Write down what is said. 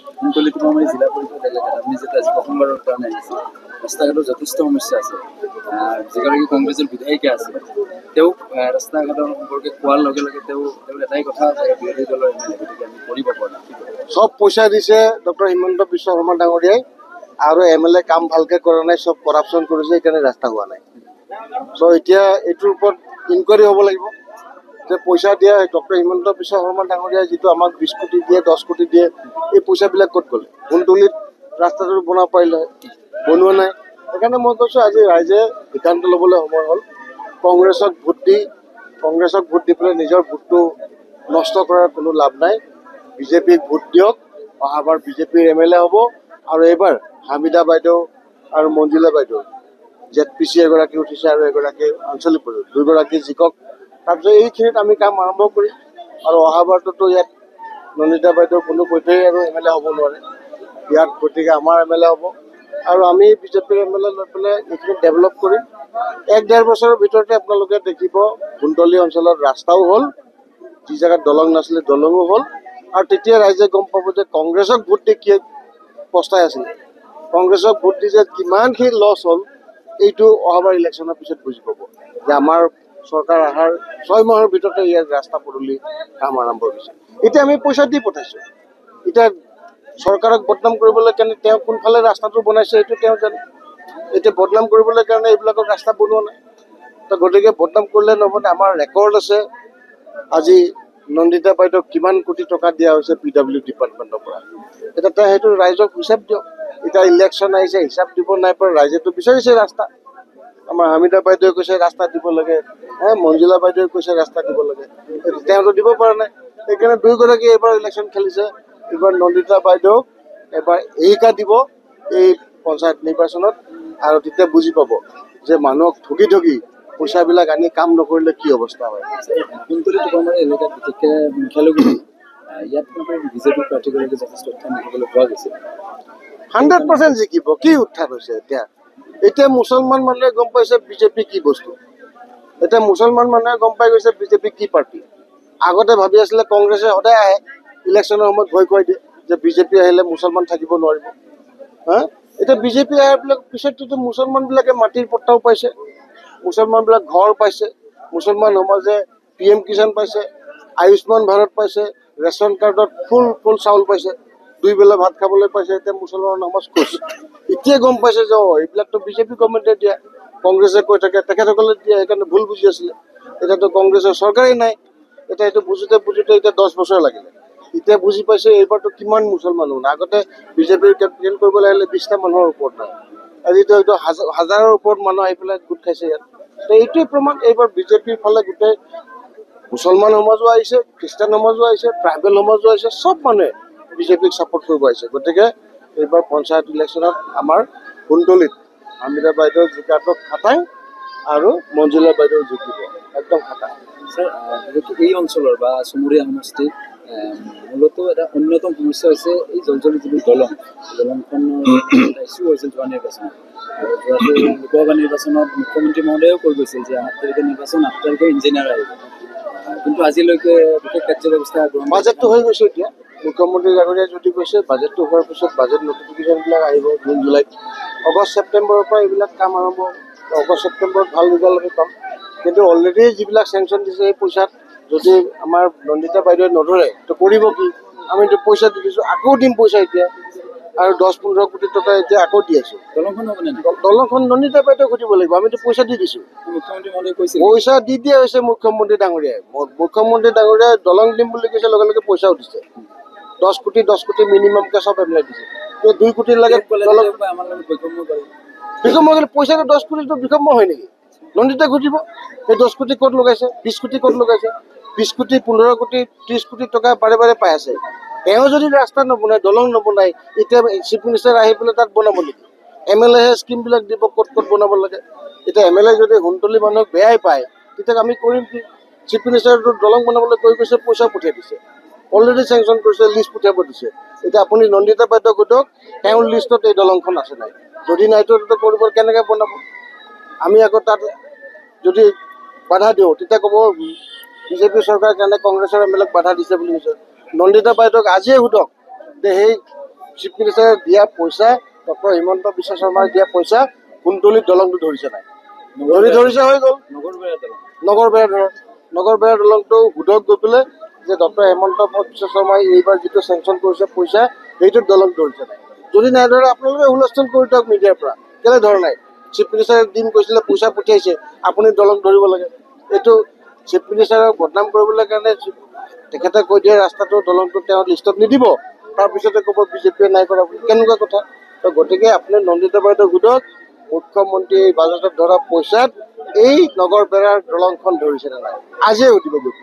কুন্তলিত আমাৰ জিলা পৰিষদ এলেকাত আপুনি যেতিয়া আজি প্ৰথমবাৰৰ কাৰণে আহিছে, ৰাস্তা ঘাটৰ যথেষ্ট সমস্যা আছে। যিগৰাকী কংগ্ৰেছৰ বিধায়িকা আছে তেওঁক ৰাস্তা ঘাটৰ সম্পৰ্কে কোৱাৰ লগে লগে তেওঁৰ এটাই কথা যে বিৰোধী দলৰ এম এল এ, গতিকে আমি কৰিব পৰা নাই। সব পইচা দিছে ডক্টৰ হিমন্ত বিশ্ব শৰ্মা ডাঙৰীয়াই, আৰু এম এল এ কাম ভালকে কৰা নাই, সব কৰাপশ্যন কৰিছে, সেইকাৰণে ৰাস্তা হোৱা নাই। চ' এতিয়া এইটোৰ ওপৰত ইনকুৱাৰী হ'ব লাগিব যে পইচা দিয়া ডক্টৰ হিমন্ত বিশ্ব শৰ্মা ডাঙৰীয়াই যিটো আমাক 20 কোটি দিয়ে, 10 কোটি দিয়ে, এই পইচাবিলাক ক'ত গ'লে? কুন্তলিত ৰাস্তাটো বনাব পাৰিলে, বনোৱা নাই। সেইকাৰণে মই কৈছোঁ আজি ৰাইজে সিদ্ধান্ত ল'বলৈ সময় হ'ল। কংগ্ৰেছক ভোট দি পেলাই নিজৰ ভোটটো নষ্ট কৰাৰ কোনো লাভ নাই। বিজেপিক ভোট দিয়ক, অহাবাৰ বিজেপিৰ এম এল এ হ'ব, আৰু এইবাৰ হামিদা বাইদেউ আৰু মঞ্জুলা বাইদেউ ZPC এগৰাকী উঠিছে আৰু এগৰাকী আঞ্চলিক পৰিষদ, দুয়োগৰাকী জিকক। তাৰপিছত এইখিনিত আমি কাম আৰম্ভ কৰিম, আৰু অহাবাৰটোতো ইয়াত নন্দিতা বাইদেউ কোনো পধ্যেই আৰু এম এল এ হ'ব নোৱাৰে ইয়াত, গতিকে আমাৰ এম এল এ হ'ব, আৰু আমি বিজেপিৰ এম এল এ লৈ পেলাই এইখিনি ডেভেলপ কৰিম। 1-1.5 বছৰৰ ভিতৰতে আপোনালোকে দেখিব কুন্তলী অঞ্চলত ৰাস্তাও হ'ল, যি জেগাত দলং নাছিলে দলঙো হ'ল, আৰু তেতিয়া ৰাইজে গম পাব যে কংগ্ৰেছক ভোট দি কি পস্তাই আছিলে, কংগ্ৰেছক ভোট দি যে কিমানখিনি লছ হ'ল, এইটো অহাবাৰ ইলেকশ্যনৰ পিছত বুজি পাব যে আমাৰ চৰকাৰ অহাৰ 6 মাহৰ ভিতৰতে ইয়াত ৰাস্তা পদূলি কাম আৰম্ভ হৈছে। এতিয়া আমি পইচা দি পঠাইছোঁ, এতিয়া চৰকাৰক বদনাম কৰিবলৈ কাৰণে তেওঁ কোনফালে ৰাস্তাটো বনাইছে এইটো তেওঁ জানে। এতিয়া বদনাম কৰিবলৈ কাৰণে এইবিলাকৰ ৰাস্তা বনোৱা নাই, তো গতিকে বদনাম কৰিলে নহ'ব। আমাৰ ৰেকৰ্ড আছে, আজি নন্দিতা বাইদেউক কিমান কোটি টকা দিয়া হৈছে PW ডিপাৰ্টমেণ্টৰ পৰা। এতিয়া তেওঁ সেইটো ৰাইজক হিচাপ দিয়ক। এতিয়া ইলেকশ্যন আহিছে, হিচাপ দিব নাই পৰা, ৰাইজেতো বিচাৰিছে ৰাস্তা। আমাৰ হামিদা বাইদেৱে কৈছে ৰাস্তা দিব লাগে, মঞ্জুলা বাইদেৱে কৈছে ৰাস্তা দিব লাগে, তেওঁতো দিব পৰা নাই। সেইকাৰণে দুয়োগৰাকী এইবাৰ ইলেকশ্যন খেলিছে। এইবাৰ নন্দিতা বাইদেউক এবাৰ এৰিকা দিব এই পঞ্চায়ত নিৰ্বাচনত, আৰু তেতিয়া বুজি পাব যে মানুহক ঠগি পইচাবিলাক আনি কাম নকৰিলে কি অৱস্থা হয়। কুন্তলিত আমাৰ এলেকাত বিশেষকৈ সংখ্যালঘু ইয়াত বিজেপি প্ৰাৰ্থীগৰাকী যথেষ্ট উত্থান দেখিবলৈ পোৱা গৈছে। 100% জিকিব। কি উত্থান হৈছে এতিয়া মুছলমান মানুহে গম পাইছে বিজেপি কি বস্তু। এতিয়া মুছলমান মানুহে গম পাই গৈছে বিজেপি কি পাৰ্টি। আগতে ভাবি আছিলে কংগ্ৰেছে সদায় আহে, ইলেকশ্যনৰ সময়ত ভয় খুৱাই দিয়ে যে বিজেপি আহিলে মুছলমান থাকিব নোৱাৰিব। এতিয়া বিজেপি অহাৰ পিছততো মুছলমানবিলাকে মাটিৰ পট্টাও পাইছে, মুছলমানবিলাক ঘৰ পাইছে, মুছলমান সমাজে PM কিষাণ পাইছে, আয়ুষ্মান ভাৰত পাইছে, ৰেচন কাৰ্ডত ফুল চাউল পাইছে, 2 বেলা ভাত খাবলৈ পাইছে। এতিয়া মুছলমান সমাজ খুচ। এতিয়া গম পাইছে যে এইবিলাকতো বিজেপি গভৰ্ণমেণ্টে দিয়া, কংগ্ৰেছে কৈ থাকে তেখেতসকলে দিয়া, সেইকাৰণে ভুল বুজি আছিলে। এতিয়াতো কংগ্ৰেছৰ চৰকাৰেই নাই। এতিয়া এইটো বুজোতে এতিয়া 10 বছৰ লাগিলে। এতিয়া বুজি পাইছে এইবাৰতো কিমান মুছলমান হ'ল। আগতে বিজেপিৰ কেম্পেইন কৰিবলৈ আহিলে 20টা মানুহৰ ওপৰত নাই, আজিতো এইটো হাজাৰৰ ওপৰত মানুহ আহি পেলাই গোট খাইছে ইয়াত। তো এইটোৱে প্ৰমাণ এইবাৰ বিজেপিৰ ফালে গোটেই মুছলমান সমাজো আহিছে, খ্ৰীষ্টান সমাজো আহিছে, ট্ৰাইবেল সমাজো আহিছে, চব মানুহে বিজেপিক ছাপোৰ্ট কৰিব আহিছে। গতিকে এইবাৰ পঞ্চায়ত ইলেকশ্যনত আমাৰ কুন্তলিত হামিদা বাইদেউ জিকাটো খাটাং, আৰু মঞ্জুলা বাইদেউ জিকিব একদম খাটাং। স্যাৰ, এই অঞ্চলৰ বা চুমুৰীয়া সমষ্টিৰ মূলতঃ এটা অন্যতম সমস্যা হৈছে এই জলজলিত যিটো দলংখনৰ ইছ্যু হৈছিল যোৱা নিৰ্বাচনত, আৰু লোকসভা নিৰ্বাচনত মুখ্যমন্ত্ৰী মহোদয়েও কৈ গৈছিল যে 8 তাৰিখে নিৰ্বাচন, 8 তাৰিখে ইঞ্জিনিয়াৰ আহিব, কিন্তু আজিলৈকে বিশেষ কাৰ্যব্যৱস্থা বাজেটটো হৈ গৈছে। এতিয়া মুখ্যমন্ত্ৰী ডাঙৰীয়াই যদি কৈছে বাজেটটো হোৱাৰ পিছত বাজেট নটিফিকেশ্যনবিলাক আহিব জুন জুলাইত, আগষ্ট ছেপ্টেম্বৰৰ পৰা এইবিলাক কাম আৰম্ভ হ'ব। আগষ্ট ছেপ্টেম্বৰত ভাল ৰিজাল্ট আমি পাম। কিন্তু অলৰেডি যিবিলাক চেংচন দিছে সেই পইচাত যদি আমাৰ নন্দিতা বাইদেৱে নধৰে তো কৰিব কি? আমিতো পইচা দি দিছোঁ, আকৌ দিম পইচা এতিয়া, আৰু 10-15 কোটি টকা এতিয়া আকৌ দি আছোঁ। দলংখন নন্দিতা বাইদেউ ঘটিব লাগিব, আমিতো পইচা দি দিছোঁ। মুখ্যমন্ত্ৰী মহোদয়ে কৈছে পইচা দি দিয়া হৈছে মুখ্যমন্ত্ৰী ডাঙৰীয়াই। মুখ্যমন্ত্ৰী ডাঙৰীয়াই দলং দিম বুলি কৈছে, লগে লগে পইচাও দিছে। 10 কোটি মিনিমামকৈ চব এপ্লাই দিছে। 2 কোটি লাগে বিষম্য কৰিলে পইচাটো 10 কোটিটো বিষম্য হয় নেকি? নন্দিতা ঘটিব। সেই 10 কোটি ক'ত লগাইছে? 20 কোটি ক'ত লগাইছে? 20 কোটি, 15 কোটি, 30 কোটি টকা বাৰে বাৰে পাই আছে। তেওঁ যদি ৰাস্তা নবনায়, দলং নবনায়, এতিয়া চিফ মিনিষ্টাৰ আহি পেলাই তাত বনাব নেকি? MLA হে স্কিমবিলাক দিব ক'ত বনাব লাগে। এতিয়া MLA যদি সুন্তলী মানুহক বেয়াই পায়, তেতিয়া আমি কৰিম কি? চিফ মিনিষ্টাৰটো দলং বনাবলৈ কৈ গৈছে, পইচা পঠিয়াই দিছে, অলৰেডি চেংচন কৰিছে, লিষ্ট পঠিয়াব দিছে। এতিয়া আপুনি নন্দিতা বাইদেউক সোধক তেওঁৰ লিষ্টত এই দলংখন আছে নাই, যদি নাইতো কৰিব কেনেকৈ বনাব? আমি আকৌ তাত যদি বাধা দিওঁ তেতিয়া ক'ব বিজেপি চৰকাৰৰ কাৰণে কংগ্ৰেছৰ MLAক বাধা দিছে বুলি কৈছে। নন্দিতা বাইদেউক আজিয়ে সোধক যে সেই চিফ মিনিষ্টাৰে দিয়া পইচা, ডক্টৰ হিমন্ত বিশ্ব শৰ্মাই দিয়া পইচা কুন্তলিত দলংটো ধৰিছে নাই? ধৰিছে হৈ গ'ল। নগৰবেৰা দলংটো হুদক গৈ পেলাই যে ডক্টৰ হিমন্ত বিশ্ব শৰ্মাই এইবাৰ যিটো চেংচন কৰিছে পইচা, সেইটোত দলং ধৰিছে নাই? যদি নাই ধৰে আপোনালোকে হুলস্থুল কৰি দিয়ক মিডিয়াৰ পৰা, কেলে ধৰা নাই? চিফ মিনিষ্টাৰে দিন কৈছিলে পইচা পঠিয়াইছে, আপুনি দলং ধৰিব লাগে। এইটো চিফ মিনিষ্টাৰক বদনাম কৰিবলৈ কাৰণে তেখেতে কৈ দিয়ে ৰাস্তাটো দলংটো তেওঁ লিষ্টত নিদিব, তাৰপিছতে ক'ব বিজেপিয়ে নাই কৰা বুলি। কেনেকুৱা কথা? তো গতিকে আপুনি নন্দিতা বাইদেউ সোধক, মুখ্যমন্ত্ৰী বাজেটত ধৰা পইচাত এই নগৰবেৰাৰ দলংখন ধৰিছে নে নাই? আজিয়ে সুধিব গৈ।